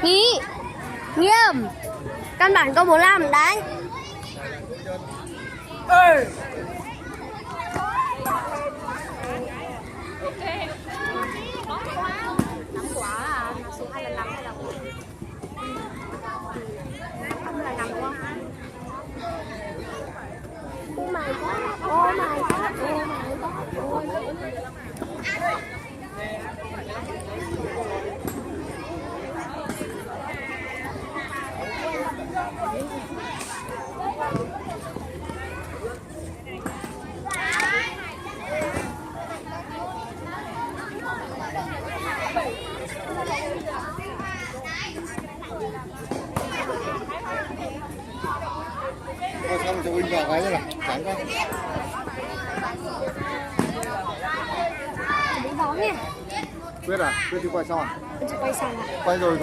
Nhí Nghiêm căn bản có 45 đấy. Ê. Nắm quá à, là số 2 là nắm hay là 1? Không là nắm đúng không? Oh my god, oh my god, oh my god, oh my god. Xong cho Win vào cái nữa là trắng con. Đi bóng nha. Quyết à? Quyết thì quay xong à? Quay xong ạ. Quay rồi.